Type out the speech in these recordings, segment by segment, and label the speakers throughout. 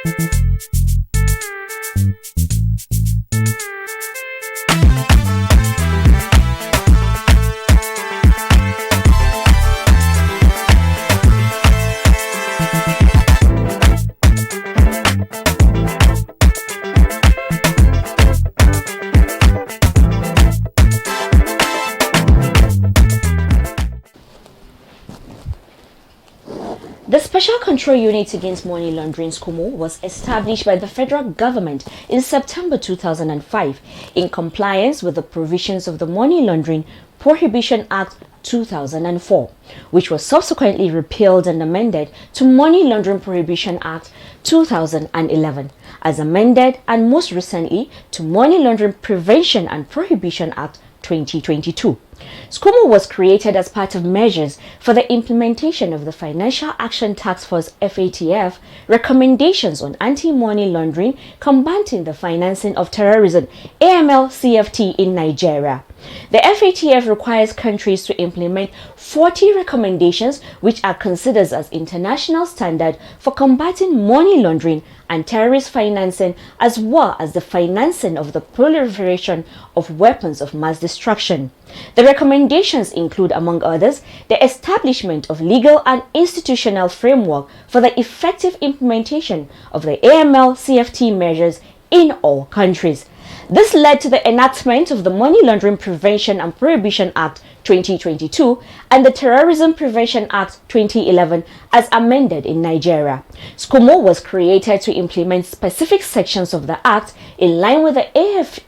Speaker 1: The Special Control Unit Against Money Laundering (SCOMO) was established by the federal government in September 2005 in compliance with the provisions of the Money Laundering Prohibition Act 2004, which was subsequently repealed and amended to Money Laundering Prohibition Act 2011, as amended, and most recently to Money Laundering Prevention and Prohibition Act 2022. SCOMO was created as part of measures for the implementation of the Financial Action Task Force (FATF) recommendations on anti-money laundering, combating the financing of terrorism (AML-CFT) in Nigeria. The FATF requires countries to implement 40 recommendations which are considered as international standard for combating money laundering and terrorist financing, as well as the financing of the proliferation of weapons of mass destruction. The recommendations include, among others, the establishment of legal and institutional framework for the effective implementation of the AML-CFT measures in all countries. This led to the enactment of the Money Laundering Prevention and Prohibition Act 2022 and the Terrorism Prevention Act 2011 as amended in Nigeria. SCOMO was created to implement specific sections of the Act in line with the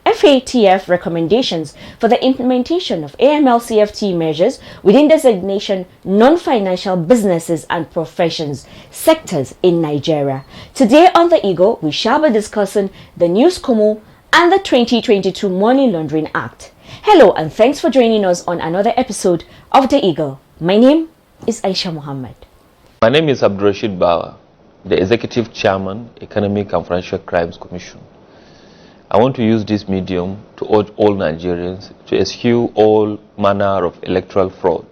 Speaker 1: FATF recommendations for the implementation of AML-CFT measures within designation non-financial businesses and professions sectors in Nigeria. Today on The Eagle, we shall be discussing the new SCOMO and the 2022 Money Laundering Act. Hello and thanks for joining us on another episode of The Eagle. My name is Aisha Muhammad.
Speaker 2: My name is Abdurrashid Bawa, the Executive Chairman, Economic and Financial Crimes Commission. I want to use this medium to urge all Nigerians to eschew all manner of electoral fraud,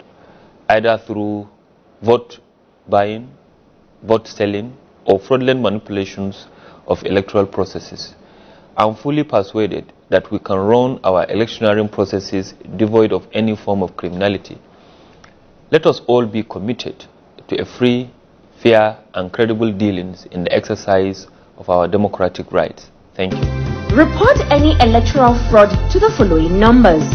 Speaker 2: either through vote buying, vote selling, or fraudulent manipulations of electoral processes. I'm fully persuaded that we can run our electioneering processes devoid of any form of criminality. Let us all be committed to a free, fair, and credible dealings in the exercise of our democratic rights. Thank you.
Speaker 1: Report any electoral fraud to the following numbers: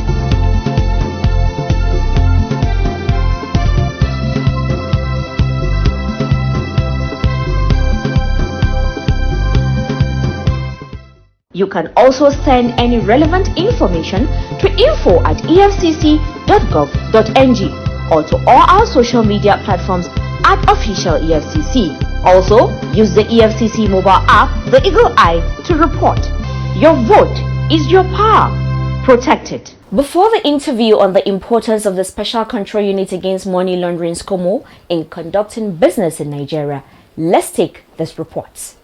Speaker 1: You can also send any relevant information to info@efcc.gov.ng or to all our social media platforms @official EFCC. Also, use the EFCC mobile app, the Eagle Eye, to report. Your vote is your power. Protect it. Before the interview on the importance of the Special Control Unit Against Money Laundering (SCOMO) in conducting business in Nigeria, let's take this report.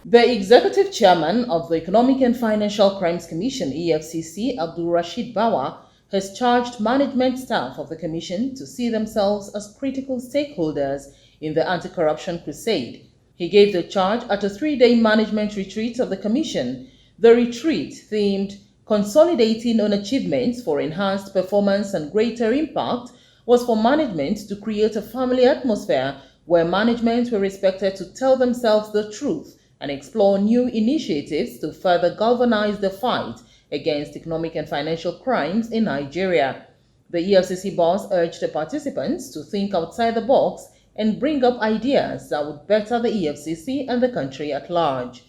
Speaker 3: The Executive Chairman of the Economic and Financial Crimes Commission (EFCC), Abdurrashid Bawa, has charged management staff of the Commission to see themselves as critical stakeholders in the anti-corruption crusade. He gave the charge at a 3-day management retreat of the Commission. The retreat, themed Consolidating on Achievements for Enhanced Performance and Greater Impact, was for management to create a family atmosphere where management were expected to tell themselves the truth and explore new initiatives to further galvanize the fight against economic and financial crimes in Nigeria. The EFCC boss urged the participants to think outside the box and bring up ideas that would better the EFCC and the country at large.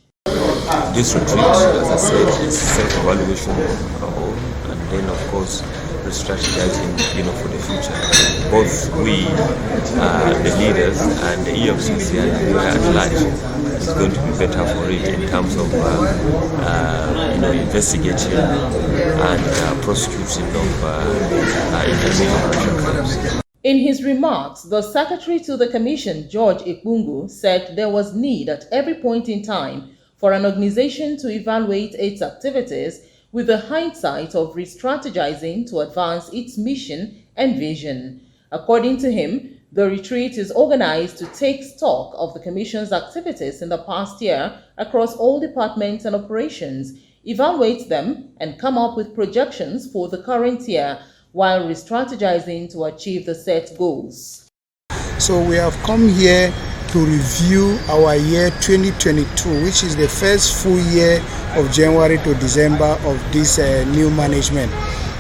Speaker 4: This retreat, as I said, is self-evaluation and then, of course, re-strategizing, for the future. Both we, the leaders, and the EFCC and Nigeria at large, is going to be better for it in terms of, investigating and prosecuting of economic and financial crimes.
Speaker 3: In his remarks, the Secretary to the Commission, George Ekpungu, said there was need at every point in time for an organization to evaluate its activities with the hindsight of re-strategizing to advance its mission and vision. According to him, The retreat is organized to take stock of the Commission's activities in the past year across all departments and operations, evaluate them, and come up with projections for the current year while re-strategizing to achieve the set goals.
Speaker 5: So we have come here to review our year 2022, which is the first full year of January to December of this new management.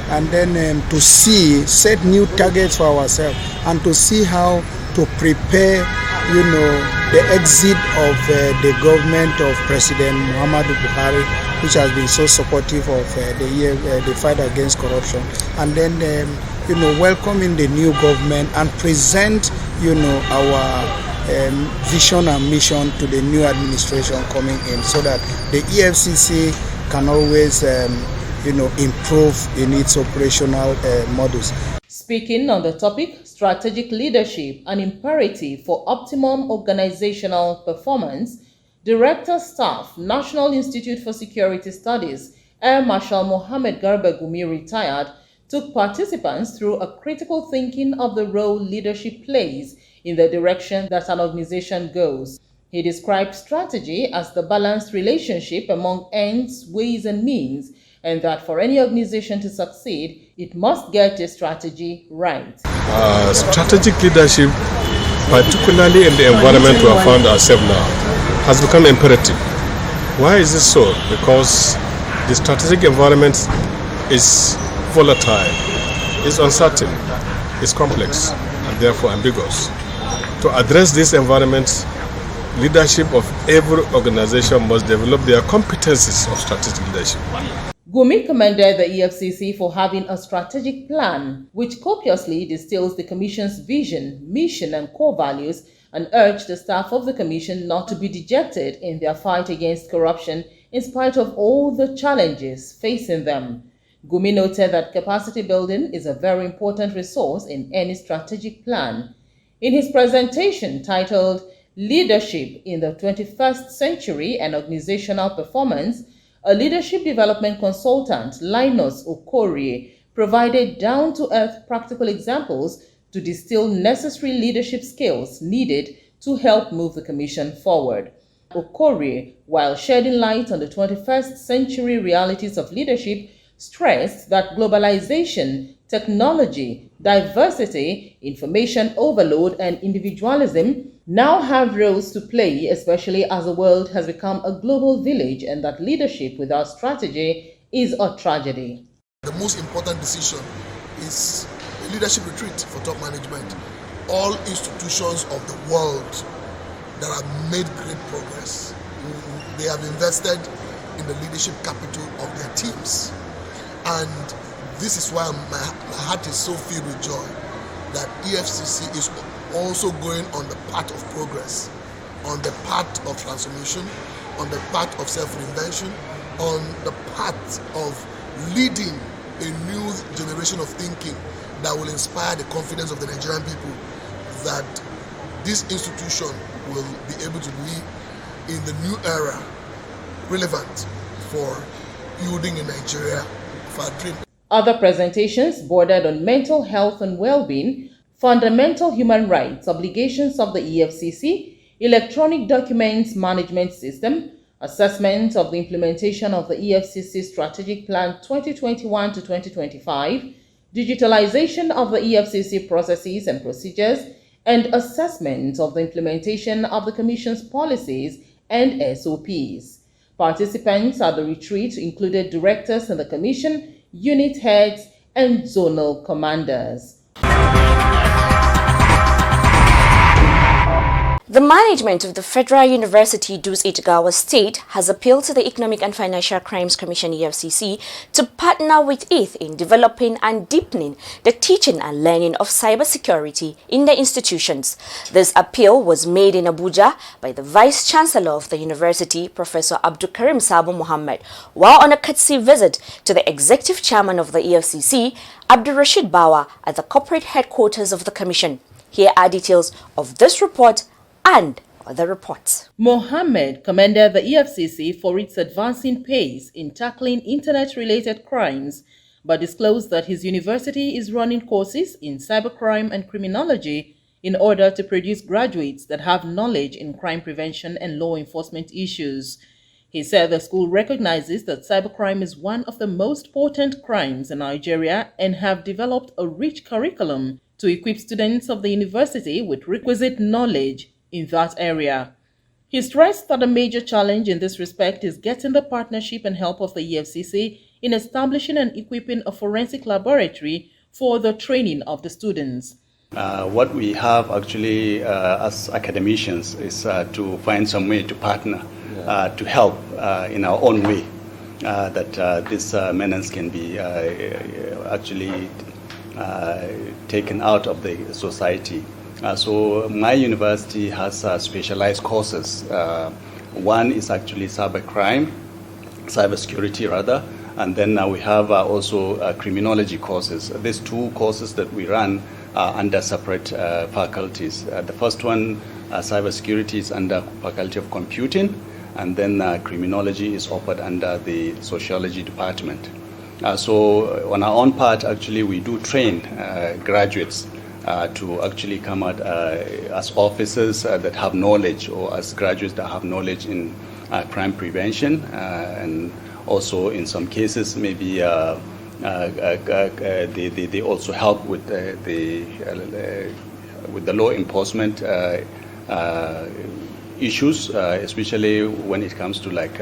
Speaker 5: And then to set new targets for ourselves and to see how to prepare, the exit of the government of President Muhammadu Buhari, which has been so supportive of the fight against corruption. And then, welcoming the new government and present, our vision and mission to the new administration coming in, so that the EFCC can always improve in its operational models.
Speaker 3: Speaking on the topic, strategic leadership, an imperative for optimum organizational performance, Director Staff, National Institute for Security Studies, Air Marshal Mohammed Garba Gumi, retired, took participants through a critical thinking of the role leadership plays in the direction that an organization goes. He described strategy as the balanced relationship among ends, ways, and means, and that for any organization to succeed, it must get a strategy right.
Speaker 6: Strategic leadership, particularly in the environment we have found ourselves now, has become imperative. Why is this so? Because the strategic environment is volatile, is uncertain, is complex, and therefore ambiguous. To address this environment, leadership of every organization must develop their competencies of strategic leadership.
Speaker 3: Gumi commended the EFCC for having a strategic plan which copiously distills the Commission's vision, mission, and core values, and urged the staff of the Commission not to be dejected in their fight against corruption in spite of all the challenges facing them. Gumi noted that capacity building is a very important resource in any strategic plan. In his presentation titled Leadership in the 21st Century and Organizational Performance, a leadership development consultant, Linus Okorie, provided down-to-earth practical examples to distill necessary leadership skills needed to help move the Commission forward. Okorie, while shedding light on the 21st century realities of leadership, stressed that globalization, technology, diversity, information overload, and individualism now have roles to play, especially as the world has become a global village, and that leadership without strategy is a tragedy.
Speaker 7: The most important decision is a leadership retreat for top management. All institutions of the world that have made great progress, they have invested in the leadership capital of their teams. And this is why my heart is so filled with joy that EFCC is also going on the path of progress, on the path of transformation, on the path of self-reinvention, on the path of leading a new generation of thinking that will inspire the confidence of the Nigerian people that this institution will be able to be in the new era relevant for building in Nigeria for our dream.
Speaker 3: Other presentations bordered on mental health and well-being, fundamental human rights, obligations of the EFCC, electronic documents management system, assessment of the implementation of the EFCC Strategic Plan 2021 to 2025, digitalization of the EFCC processes and procedures, and assessment of the implementation of the Commission's policies and SOPs. Participants at the retreat included directors in the Commission, unit heads, and zonal commanders.
Speaker 1: The management of the Federal University Dus Itagawa State has appealed to the Economic and Financial Crimes Commission EFCC to partner with it in developing and deepening the teaching and learning of cybersecurity in the institutions. This appeal was made in Abuja by the Vice Chancellor of the University, Professor Abdulkarim Sabo Muhammad, while on a courtesy visit to the Executive Chairman of the EFCC, Abdurrashid Bawa, at the corporate headquarters of the Commission. Here are details of this report and other reports.
Speaker 3: Mohammed commended the EFCC for its advancing pace in tackling internet-related crimes, but disclosed that his university is running courses in cybercrime and criminology in order to produce graduates that have knowledge in crime prevention and law enforcement issues. He said the school recognizes that cybercrime is one of the most potent crimes in Nigeria and have developed a rich curriculum to equip students of the university with requisite knowledge in that area. He stressed that a major challenge in this respect is getting the partnership and help of the EFCC in establishing and equipping a forensic laboratory for the training of the students.
Speaker 8: What we have actually as academicians is to find some way to partner, to help in our own way, that this menace can be actually taken out of the society. So my university has specialized courses. One is actually cybersecurity rather, and then we have also criminology courses. These two courses that we run are under separate faculties. The first one, cybersecurity, is under Faculty of Computing, and then criminology is offered under the sociology department. So on our own part, actually, we do train graduates to actually come out as officers that have knowledge, or as graduates that have knowledge in crime prevention, and also in some cases maybe they also help with the law enforcement issues, especially when it comes to like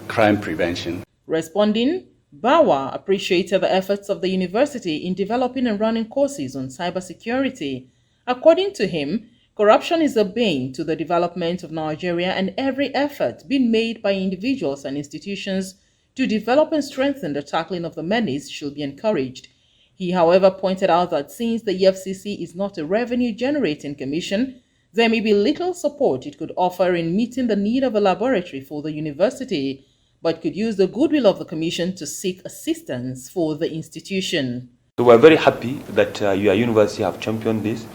Speaker 8: crime prevention.
Speaker 3: Responding, Bawa appreciated the efforts of the university in developing and running courses on cybersecurity. According to him, corruption is a bane to the development of Nigeria, and every effort being made by individuals and institutions to develop and strengthen the tackling of the menace should be encouraged. He, however, pointed out that since the EFCC is not a revenue-generating commission, there may be little support it could offer in meeting the need of a laboratory for the university, but could use the goodwill of the commission to seek assistance for the institution.
Speaker 4: So we're very happy that your university have championed this,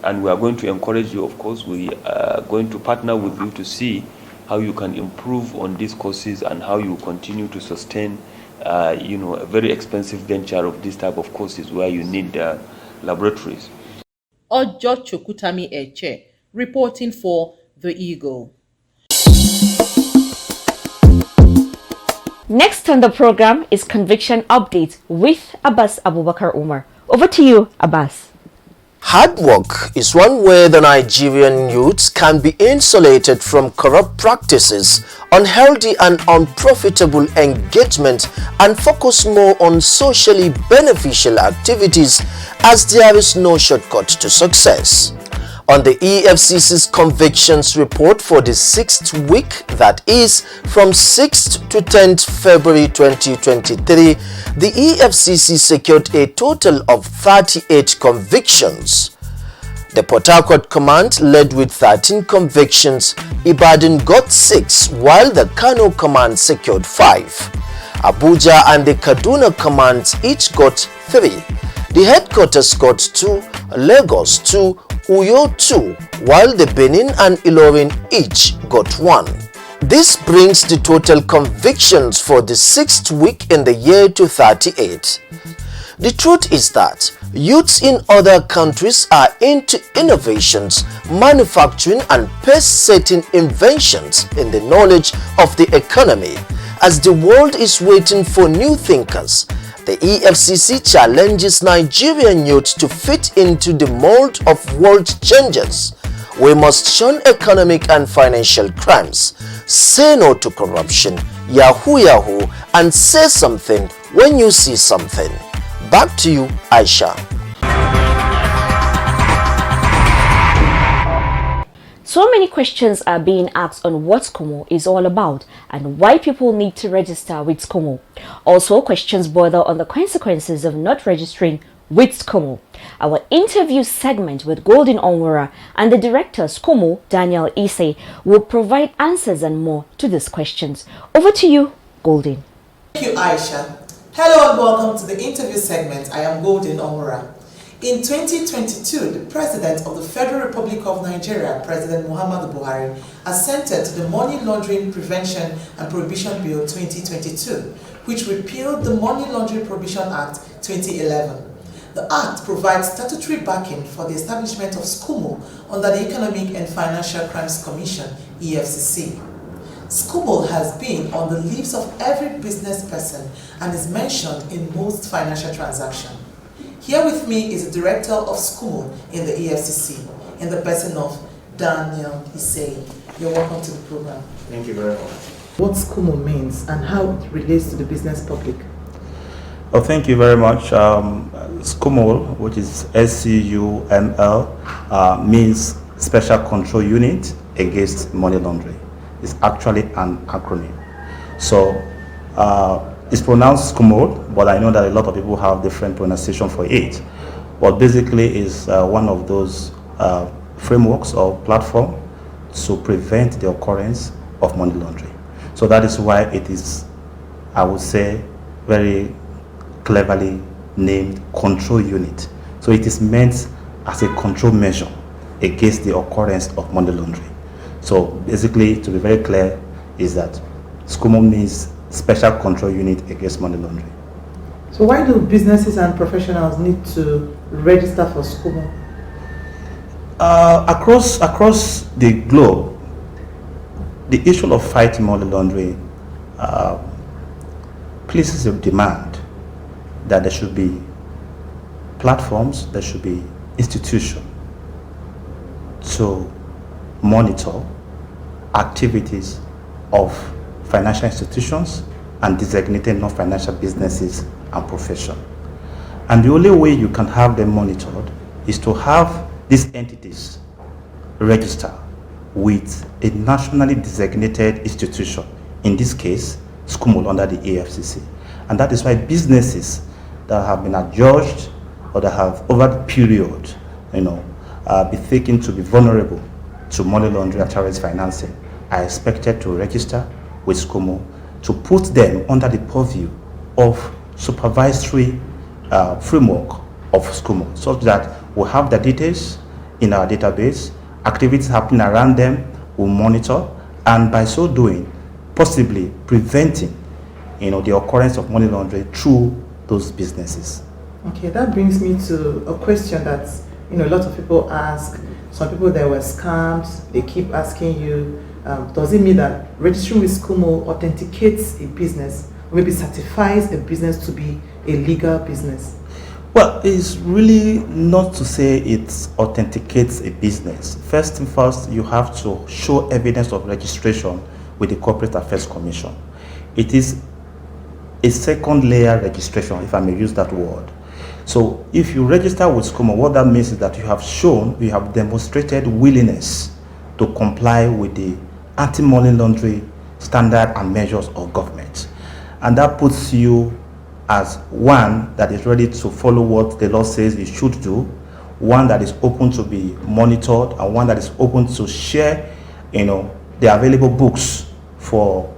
Speaker 4: and we are going to encourage you. Of course, we are going to partner with you to see how you can improve on these courses and how you continue to sustain a very expensive venture of this type of courses where you need laboratories.
Speaker 3: Ojo Chokutami Eche, reporting for The Eagle.
Speaker 1: Next on the program is Conviction Update with Abbas Abubakar Umar. Over to you, Abbas.
Speaker 9: Hard work is one way the Nigerian youths can be insulated from corrupt practices, unhealthy and unprofitable engagement, and focus more on socially beneficial activities, as there is no shortcut to success. On the EFCC's convictions report for the 6th week, that is from 6th to 10th February 2023, the EFCC secured a total of 38 convictions. The Port Harcourt Command led with 13 convictions, Ibadan got 6, while the Kano Command secured 5. Abuja and the Kaduna Commands each got 3. The headquarters got 2, Lagos 2, Uyo 2, while the Benin and Ilorin each got 1. This brings the total convictions for the 6th week in the year to 38. The truth is that youths in other countries are into innovations, manufacturing and pace-setting inventions in the knowledge of the economy. As the world is waiting for new thinkers, the EFCC challenges Nigerian youth to fit into the mold of world changers. We must shun economic and financial crimes, say no to corruption, yahoo, and say something when you see something. Back to you, Aisha.
Speaker 1: So many questions are being asked on what SCOMO is all about and why people need to register with SCOMO. Also, questions border on the consequences of not registering with SCOMO. Our interview segment with Golden Onwura and the director SCOMO, Daniel Ise, will provide answers and more to these questions. Over to you, Golden.
Speaker 10: Thank you, Aisha. Hello and welcome to the interview segment. I am Golden Onwura. In 2022, the President of the Federal Republic of Nigeria, President Muhammadu Buhari, assented to the Money Laundering Prevention and Prohibition Bill 2022, which repealed the Money Laundering Prohibition Act 2011. The Act provides statutory backing for the establishment of SCUMO under the Economic and Financial Crimes Commission, EFCC. SCUMO has been on the lips of every business person and is mentioned in most financial transactions. Here with me is the director of SCUMO in the EFCC, in the person of Daniel Issei. You're welcome to the program.
Speaker 8: Thank you very much.
Speaker 10: What SCUMO means and how it relates to the business public.
Speaker 11: Oh, thank you very much. SCUML, which is SCUML, means Special Control Unit Against Money Laundering. It's actually an acronym. So it's pronounced SCUML, but I know that a lot of people have different pronunciation for it. But basically, it's one of those frameworks or platform to prevent the occurrence of money laundering. So that is why it is, I would say, very cleverly named control unit. So it is meant as a control measure against the occurrence of money laundering. So basically, to be very clear, is that SCUMO means Special Control Unit Against Money Laundering.
Speaker 10: So why do businesses and professionals need to register for SCUMO?
Speaker 11: Across the globe, the issue of fighting money laundering places a demand that there should be platforms, there should be institutions to monitor activities of financial institutions and designated non-financial businesses and profession. And the only way you can have them monitored is to have these entities register with a nationally designated institution, in this case, SCUML under the EFCC. And that is why businesses that have been adjudged or that have over the period, be taken to be vulnerable to money laundering and terrorist financing are expected to register with SCUML to put them under the purview of supervisory framework of SCUML, such that we'll have the details in our database, activities happening around them, we'll monitor, and by so doing, possibly preventing the occurrence of money laundering through those businesses.
Speaker 10: Okay, that brings me to a question that a lot of people ask. Some people, there were scams. They keep asking you, does it mean that registering with SCUML authenticates a business, or maybe certifies a business to be a legal business?
Speaker 11: Well, it's really not to say it authenticates a business. First and first, you have to show evidence of registration with the Corporate Affairs Commission. It is a second layer registration, if I may use that word. So if you register with SCUML, what that means is that you have demonstrated willingness to comply with the anti-money laundering standard and measures of government. And that puts you as one that is ready to follow what the law says you should do, one that is open to be monitored, and one that is open to share, the available books for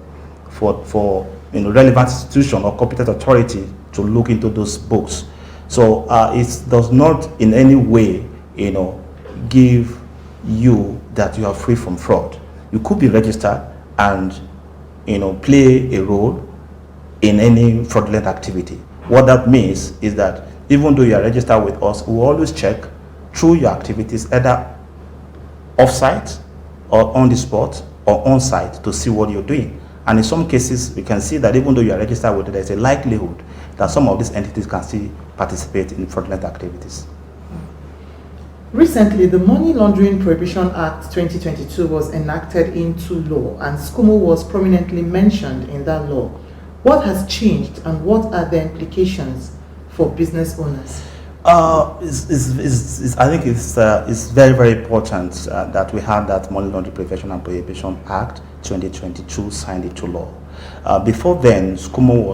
Speaker 11: relevant institution or competent authority to look into those books. So it does not in any way, give you that you are free from fraud. You could be registered and, play a role in any fraudulent activity. What that means is that even though you are registered with us, we will always check through your activities, either off-site or on the spot or on-site, to see what you're doing. And in some cases, we can see that even though you are registered with it, there's a likelihood that some of these entities can still participate in fraudulent activities.
Speaker 10: Recently, the Money Laundering Prohibition Act 2022 was enacted into law, and SCUML was prominently mentioned in that law. What has changed, and what are the implications for business owners?
Speaker 11: I think it's very, very important that we have that Money Laundering Prevention and Prohibition Act 2022 signed into law. Before then, SCUML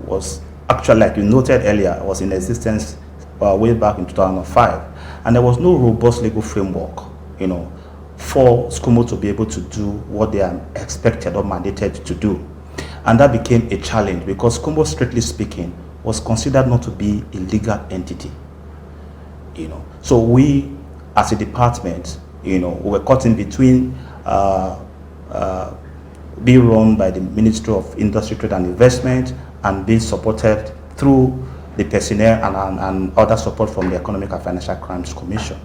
Speaker 11: was actually, like you noted earlier, was in existence way back in 2005, and there was no robust legal framework, for SCUML to be able to do what they are expected or mandated to do. And that became a challenge because SCUML, strictly speaking, was considered not to be a legal entity. So we, as a department, we were caught in between being run by the Ministry of Industry, Trade and Investment and being supported through the personnel and other support from the Economic and Financial Crimes Commission.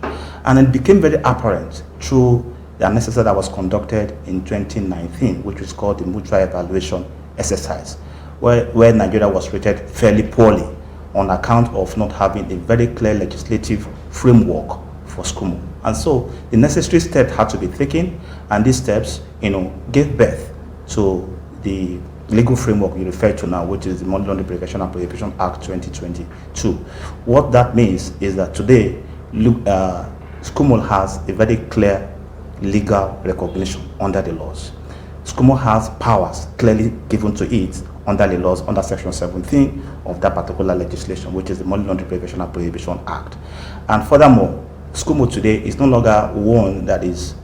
Speaker 11: And it became very apparent through the analysis that was conducted in 2019, which was called the Mutual Evaluation Exercise, where Nigeria was rated fairly poorly on account of not having a very clear legislative framework for SCUMO. And so the necessary steps had to be taken, and these steps, gave birth to the legal framework you refer to now, which is the Money Laundering Prevention and Prohibition Act 2022. What that means is that today, SCUMO has a very clear legal recognition under the laws. SCUMO has powers clearly given to it under the laws, under Section 17 of that particular legislation, which is the Money Laundering Prevention and Prohibition Act. And furthermore, SCUMO today is no longer one that is,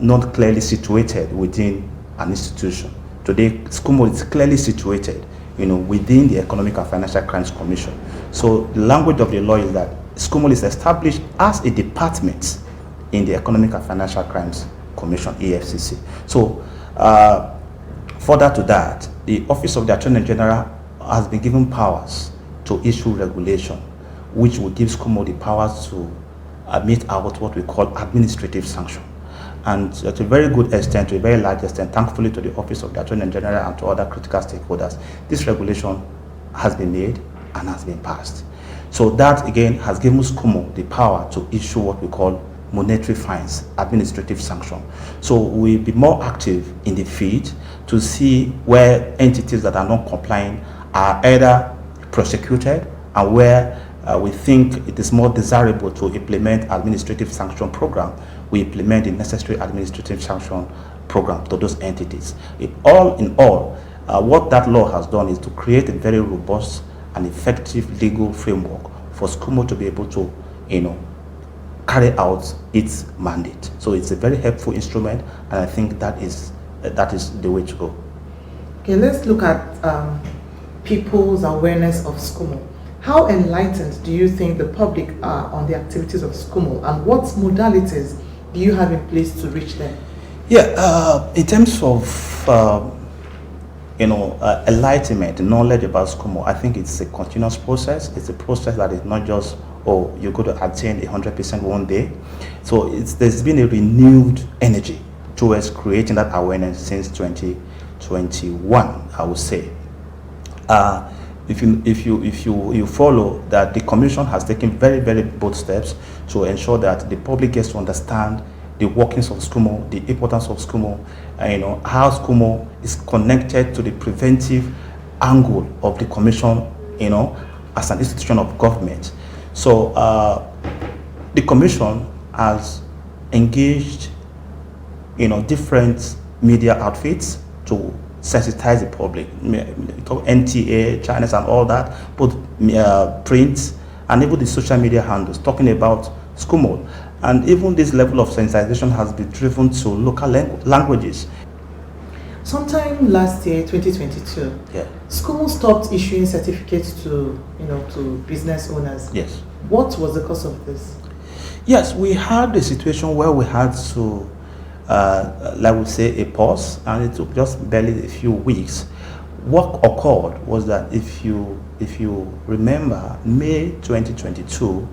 Speaker 11: not clearly situated within an institution. Today, SCUMO is clearly situated, within the Economic and Financial Crimes Commission. So the language of the law is that SCUMO is established as a department in the Economic and Financial Crimes Commission, EFCC. So further to that, the Office of the Attorney General has been given powers to issue regulation, which will give SCUMO the powers to mete out what we call administrative sanction. And to a very good extent, to a very large extent, thankfully to the Office of the Attorney General and to other critical stakeholders, this regulation has been made and has been passed. So that again has given SCUMO the power to issue what we call monetary fines, administrative sanction. So we'll be more active in the field to see where entities that are not complying are either prosecuted and where we think it is more desirable to implement administrative sanction program, we implement the necessary administrative sanction program to those entities. All in all, what that law has done is to create a very robust and effective legal framework for SCUMO to be able to, carry out its mandate. So it's a very helpful instrument, and I think that is the way to go.
Speaker 10: Okay, let's look at people's awareness of SCUMO. How enlightened do you think the public are on the activities of SCUMO, and what modalities do you have in place to reach them?
Speaker 11: Yeah, in terms of enlightenment, knowledge about SCUMO, I think it's a continuous process. It's a process that is not just, you're going to attain 100% one day. So there's been a renewed energy towards creating that awareness since 2021, I would say. If you follow that, the Commission has taken very, very bold steps to ensure that the public gets to understand the workings of SCUMO, the importance of SCUMO, how SCUMO is connected to the preventive angle of the Commission, as an institution of government. So the Commission has engaged, different media outfits to sensitize the public, NTA, channels and all that, both print and even the social media handles, talking about SCUMO. And even this level of sensitization has been driven to local languages.
Speaker 10: Sometime last year, 2022, SCUMO stopped issuing certificates to business owners.
Speaker 11: Yes.
Speaker 10: What was the cause of this?
Speaker 11: Yes, we had a situation where we had to, like we say, a pause, and it took just barely a few weeks. What occurred was that if you remember, May 2022,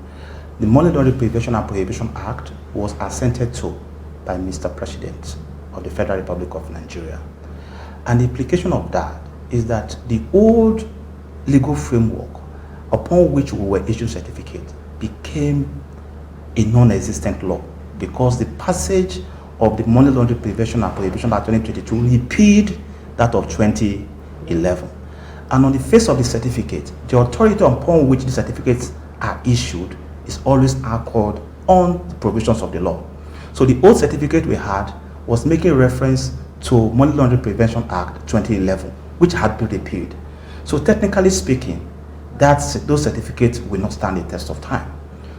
Speaker 11: the Money Laundering Prevention and Prohibition Act was assented to by Mr. President of the Federal Republic of Nigeria. And the implication of that is that the old legal framework upon which we were issued certificates became a non-existent law, because the passage of the Money Laundering Prevention and Prohibition Act 2022 repealed that of 2011. And on the face of the certificate, the authority upon which the certificates are issued is always anchored on the provisions of the law. So the old certificate we had was making reference to Money Laundering Prevention Act 2011, which had been repealed. So technically speaking, those certificates will not stand the test of time.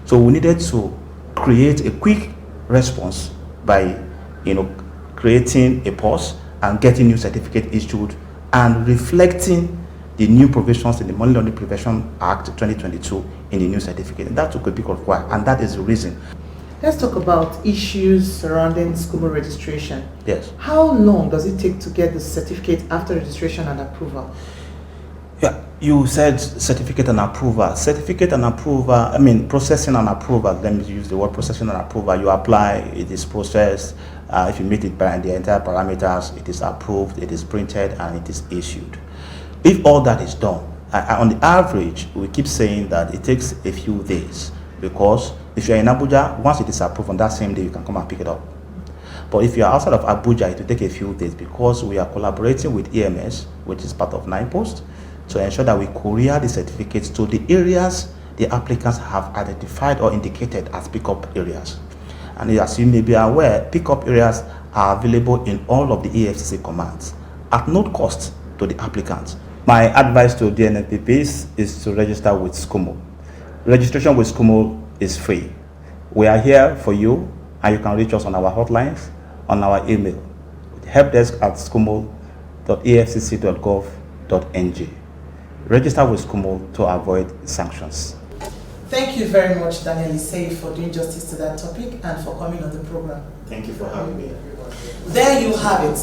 Speaker 11: So we needed to create a quick response by creating a pause and getting new certificate issued and reflecting the new provisions in the Money Laundering Prevention Act 2022 in the new certificate. And that took a bit of while, and that is the reason.
Speaker 10: Let's talk about issues surrounding SCUMO registration.
Speaker 11: Yes.
Speaker 10: How long does it take to get the certificate after registration and approval?
Speaker 11: Yeah, You said certificate and approval. Certificate and approval, processing and approval. Let me use the word processing and approval. You apply, it is processed. If you meet it by the entire parameters, it is approved, it is printed, and it is issued. If all that is done, on the average, we keep saying that it takes a few days, because if you're in Abuja, once it is approved on that same day, you can come and pick it up. But if you're outside of Abuja, it will take a few days, because we are collaborating with EMS, which is part of 9Post, to ensure that we courier the certificates to the areas the applicants have identified or indicated as pickup areas. And as you may be aware, pickup areas are available in all of the EFCC commands at no cost to the applicants. My advice to DNPPs is to register with SCUMO. Registration with SCUMO is free. We are here for you, and you can reach us on our hotlines, on our email, helpdesk@scumo.efcc.gov.ng. Register with SCUMO to avoid sanctions.
Speaker 10: Thank you very much, Daniel Isei, for doing justice to that topic and for coming on the program.
Speaker 11: Thank you for having me.
Speaker 10: There you have it.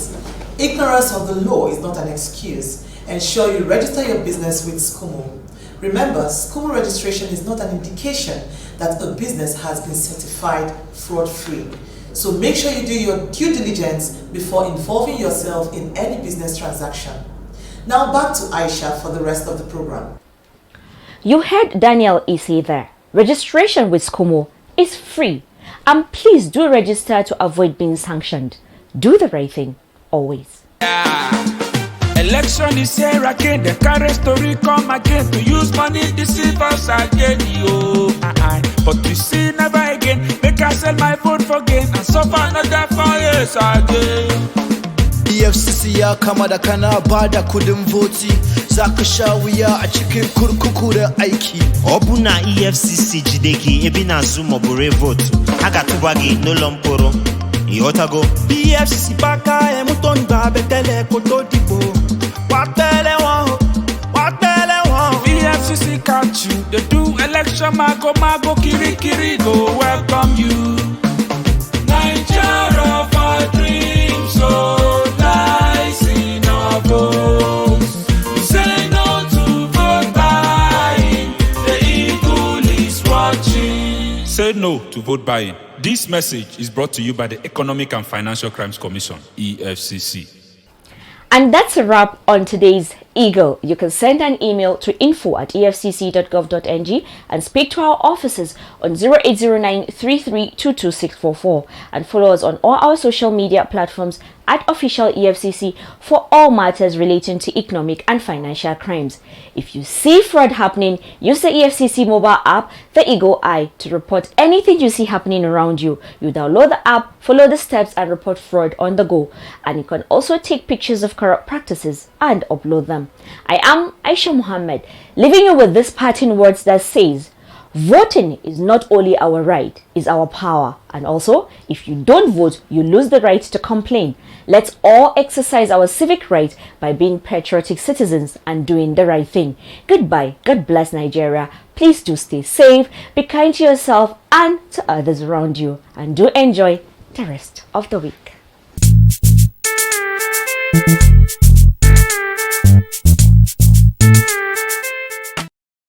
Speaker 10: Ignorance of the law is not an excuse. Ensure you register your business with SCUMO. Remember, SCUMO registration is not an indication that a business has been certified fraud-free. So make sure you do your due diligence before involving yourself in any business transaction. Now back to Aisha for the rest of the program.
Speaker 1: You heard Daniel Isei there. Registration with SCUMO is free. And please do register to avoid being sanctioned. Do the right thing, always.
Speaker 12: Election is here again, the current story come again. To use money, deceive us again, yo. But you see, never again. Make I sell my vote for gain and suffer another 4 years again.
Speaker 13: EFCC ya kama da kana bada kudin voti, zaka sha wuya a cikin kurkuku da aiki.
Speaker 14: Obuna EFCC jideki ebina zumo bure vote. Aga tubagi no lomporo. Yotago.
Speaker 13: EFCC baka e mutonga betele koto dibo. Watele won.
Speaker 12: EFCC catch you. They do election mago kiri go welcome you. Nigeria of our dreams, so lies in our bones. Say no to vote buying. The eagle is watching. Say no to vote buying. This message is brought to you by the Economic and Financial Crimes Commission, EFCC.
Speaker 1: And that's a wrap on today's Eagle. You can send an email to info@efcc.gov.ng and speak to our officers on 0809-3322-644 and follow us on all our social media platforms at official EFCC for all matters relating to economic and financial crimes. If you see fraud happening, use the EFCC mobile app, the Eagle Eye, to report anything you see happening around you. You download the app, follow the steps and report fraud on the go. And you can also take pictures of corrupt practices and upload them. I am Aisha Muhammad, leaving you with this parting words that says, voting is not only our right, it's our power. And also, if you don't vote, you lose the right to complain. Let's all exercise our civic right by being patriotic citizens and doing the right thing. Goodbye. God bless Nigeria. Please do stay safe, be kind to yourself and to others around you, and do enjoy the rest of the week.